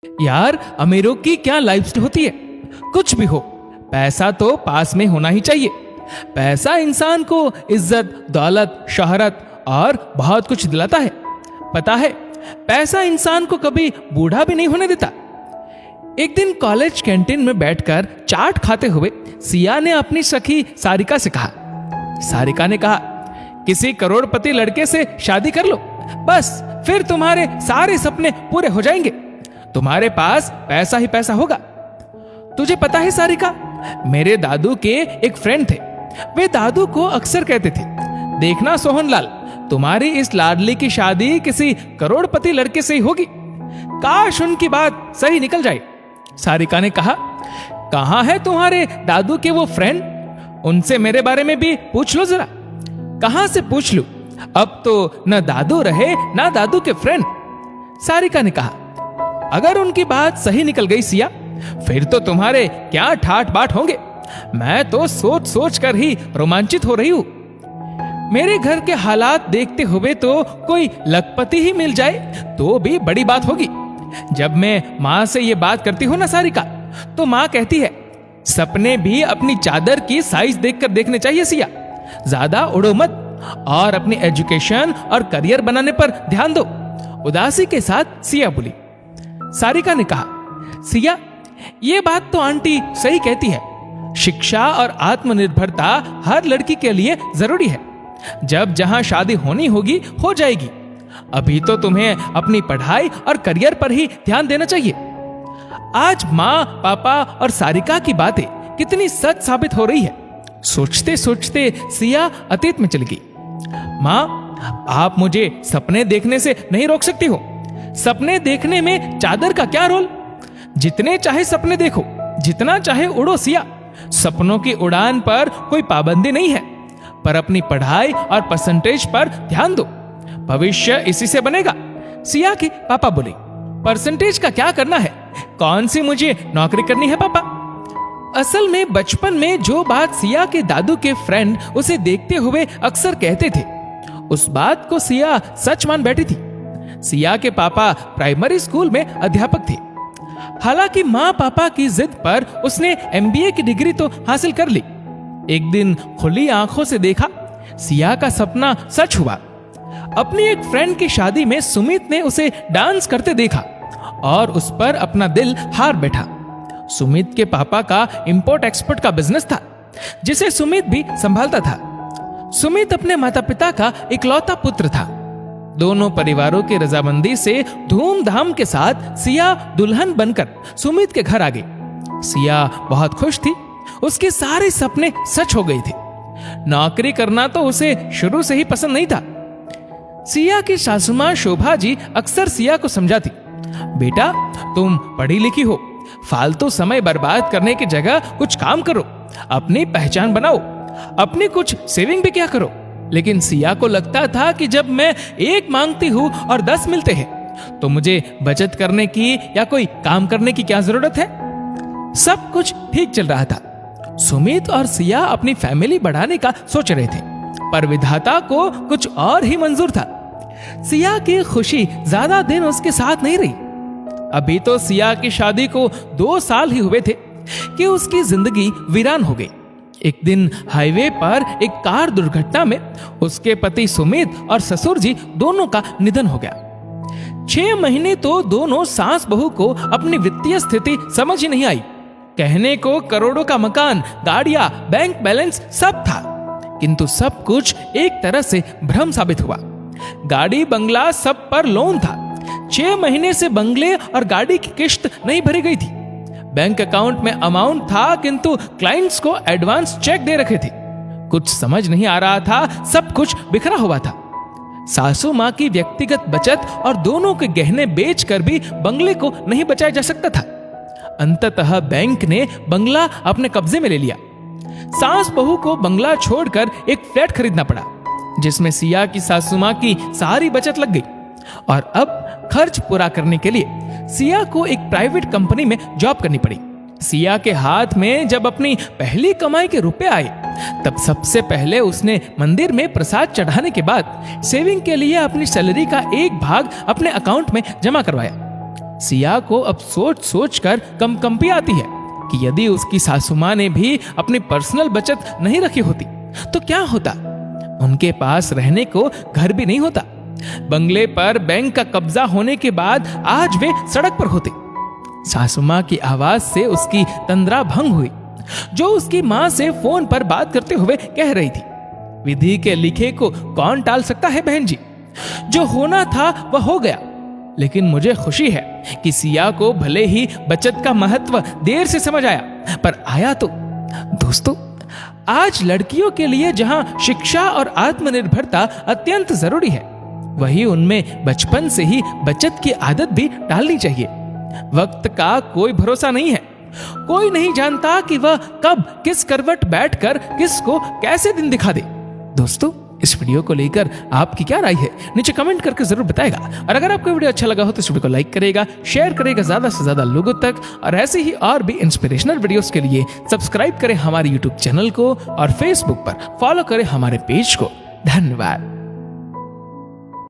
यार, अमीरों की क्या लाइफ होती है। कुछ भी हो, पैसा तो पास में होना ही चाहिए। पैसा इंसान को इज्जत, दौलत, शोहरत और बहुत कुछ दिलाता है। पता है, पैसा इंसान को कभी बूढ़ा भी नहीं होने देता। एक दिन कॉलेज कैंटीन में बैठकर चाट खाते हुए सिया ने अपनी सखी सारिका से कहा। सारिका ने कहा, किसी करोड़पति लड़के से शादी कर लो, बस फिर तुम्हारे सारे सपने पूरे हो जाएंगे। तुम्हारे पास पैसा ही पैसा होगा। तुझे पता है सारिका, मेरे दादू के एक फ्रेंड थे। वे दादू को अक्सर कहते थे, देखना सोहनलाल, तुम्हारी इस लाडली की शादी किसी करोड़पति लड़के से ही होगी। काश उनकी बात सही निकल जाए। सारिका ने कहा, कहां है तुम्हारे दादू के वो फ्रेंड? उनसे मेरे बारे में भी पूछ लो जरा। कहां से पूछ लूं? अब तो न दादू रहे ना दादू के फ्रेंड। सारिका ने कहा, अगर उनकी बात सही निकल गई सिया, फिर तो तुम्हारे क्या ठाठ बाट होंगे। मैं तो सोच सोच कर ही रोमांचित हो रही हूं। मेरे घर के हालात देखते हुए तो कोई लखपति ही मिल जाए तो भी बड़ी बात होगी। जब मैं माँ से ये बात करती हूँ ना सारिका, तो माँ कहती है, सपने भी अपनी चादर की साइज देखकर देखने चाहिए सिया, ज्यादा उड़ो मत और अपनी एजुकेशन और करियर बनाने पर ध्यान दो। उदासी के साथ सिया बोली। सारिका ने कहा, सिया, ये बात तो आंटी सही कहती है। शिक्षा और आत्मनिर्भरता हर लड़की के लिए जरूरी है। जब जहां शादी होनी होगी हो जाएगी। अभी तो तुम्हें अपनी पढ़ाई और करियर पर ही ध्यान देना चाहिए। आज माँ, पापा और सारिका की बातें कितनी सच साबित हो रही है। सोचते सोचते सिया अतीत में चली गई। माँ, आप मुझे सपने देखने से नहीं रोक सकती हो। सपने देखने में चादर का क्या रोल? जितने चाहे सपने देखो, जितना चाहे उड़ो सिया। सपनों की उड़ान पर कोई पाबंदी नहीं है, पर अपनी पढ़ाई और परसेंटेज पर ध्यान दो। भविष्य इसी से बनेगा। सिया के पापा बोले, परसेंटेज का क्या करना है? कौन सी मुझे नौकरी करनी है पापा? असल में बचपन में जो बात सिया के दादू के फ्रेंड उसे देखते हुए अक्सर कहते थे, उस बात को सिया सच मान बैठी थी। सिया के पापा प्राइमरी स्कूल में अध्यापक थे। हालांकि माँ पापा की जिद पर उसने MBA की डिग्री तो हासिल कर ली। एक दिन खुली आंखों से देखा, सिया का सपना सच हुआ। अपनी एक फ्रेंड की शादी में सुमित ने उसे डांस करते देखा और उस पर अपना दिल हार बैठा। सुमित के पापा का इंपोर्ट एक्सपोर्ट का बिजनेस था, जिसे सुमित भी संभालता था। सुमित अपने माता पिता का इकलौता पुत्र था। दोनों परिवारों की रजामंदी से धूमधाम के साथ सिया दुल्हन बनकर सुमित के घर आ गई। सिया बहुत खुश थी। उसके सारे सपने सच हो गए थे। नौकरी करना तो उसे शुरू से ही पसंद नहीं था। सिया की सासू मां शोभा जी अक्सर सिया को समझाती, बेटा, तुम पढ़ी लिखी हो, फालतू समय बर्बाद करने की जगह कुछ काम करो, अपनी पहचान बनाओ, अपनी कुछ सेविंग भी क्या करो। लेकिन सिया को लगता था कि जब मैं एक मांगती हूं और 10 मिलते हैं, तो मुझे बचत करने की या कोई काम करने की क्या जरूरत है। सब कुछ ठीक चल रहा था। सुमित और सिया अपनी फैमिली बढ़ाने का सोच रहे थे, पर विधाता को कुछ और ही मंजूर था। सिया की खुशी ज्यादा दिन उसके साथ नहीं रही। अभी तो सिया की शादी को 2 साल ही हुए थे कि उसकी जिंदगी वीरान हो गई। एक दिन हाईवे पर एक कार दुर्घटना में उसके पति सुमित और ससुर जी दोनों का निधन हो गया। 6 महीने तो दोनों सास बहू को अपनी वित्तीय स्थिति समझ ही नहीं आई। कहने को करोड़ों का मकान, गाड़ियां, बैंक बैलेंस सब था, किंतु सब कुछ एक तरह से भ्रम साबित हुआ। गाड़ी बंगला सब पर लोन था। 6 महीने से बंगले और गाड़ी की किश्त नहीं भरी गई थी। बैंक अकाउंट में अमाउंट था, किंतु क्लाइंट्स को एडवांस चेक दे रखे थे। कुछ समझ नहीं आ रहा था, सब कुछ बिखरा हुआ था। सासू माँ की व्यक्तिगत बचत और दोनों के गहने बेचकर भी बंगले को नहीं बचाया जा सकता था। अंततः बैंक ने बंगला अपने कब्जे में ले लिया। सास बहू को बंगला छोड़कर एक फ्लैट खरीदना पड़ा, जिसमें सिया की सासू माँ की सारी बचत लग गई। और अब खर्च पूरा करने के लिए सिया को एक प्राइवेट कंपनी में जॉब करनी पड़ी। सिया के हाथ में जब अपनी पहली कमाई के रुपए आए, तब सबसे पहले उसने मंदिर में प्रसाद चढ़ाने के बाद सेविंग के लिए अपनी सैलरी का एक भाग अपने अकाउंट में जमा करवाया। सिया को अब सोच सोच कर कंपी आती है कि यदि उसकी सासू माँ ने भी अपनी पर्सनल बचत नहीं रखी होती तो क्या होता। उनके पास रहने को घर भी नहीं होता। बंगले पर बैंक का कब्जा होने के बाद आज वे सड़क पर होते। सासू माँ की आवाज से उसकी तंद्रा भंग हुई, जो उसकी माँ से फोन पर बात करते हुए कह रही थी, विधि के लिखे को कौन टाल सकता है बहन जी, जो होना था वह हो गया। लेकिन मुझे खुशी है कि सिया को भले ही बचत का महत्व देर से समझ आया, पर आया तो। दोस्तों, आज लड़कियों के लिए जहां शिक्षा और आत्मनिर्भरता अत्यंत जरूरी है, वहीं उनमें बचपन से ही बचत की आदत भी डालनी चाहिए। वक्त का कोई भरोसा नहीं है। कोई नहीं जानता कि वह कब किस करवट बैठकर किसको कैसे दिन दिखा दे। दोस्तों, इस वीडियो को लेकर आपकी क्या राय है, नीचे कमेंट करके जरूर बताएगा। और अगर आपको वीडियो अच्छा लगा हो तो इस वीडियो को लाइक करेगा, शेयर करेगा ज्यादा से ज्यादा लोगों तक। और ऐसे ही और भी इंस्पिरेशनल वीडियोस के लिए सब्सक्राइब करें हमारे यूट्यूब चैनल को और फेसबुक पर फॉलो करें हमारे पेज को। धन्यवाद।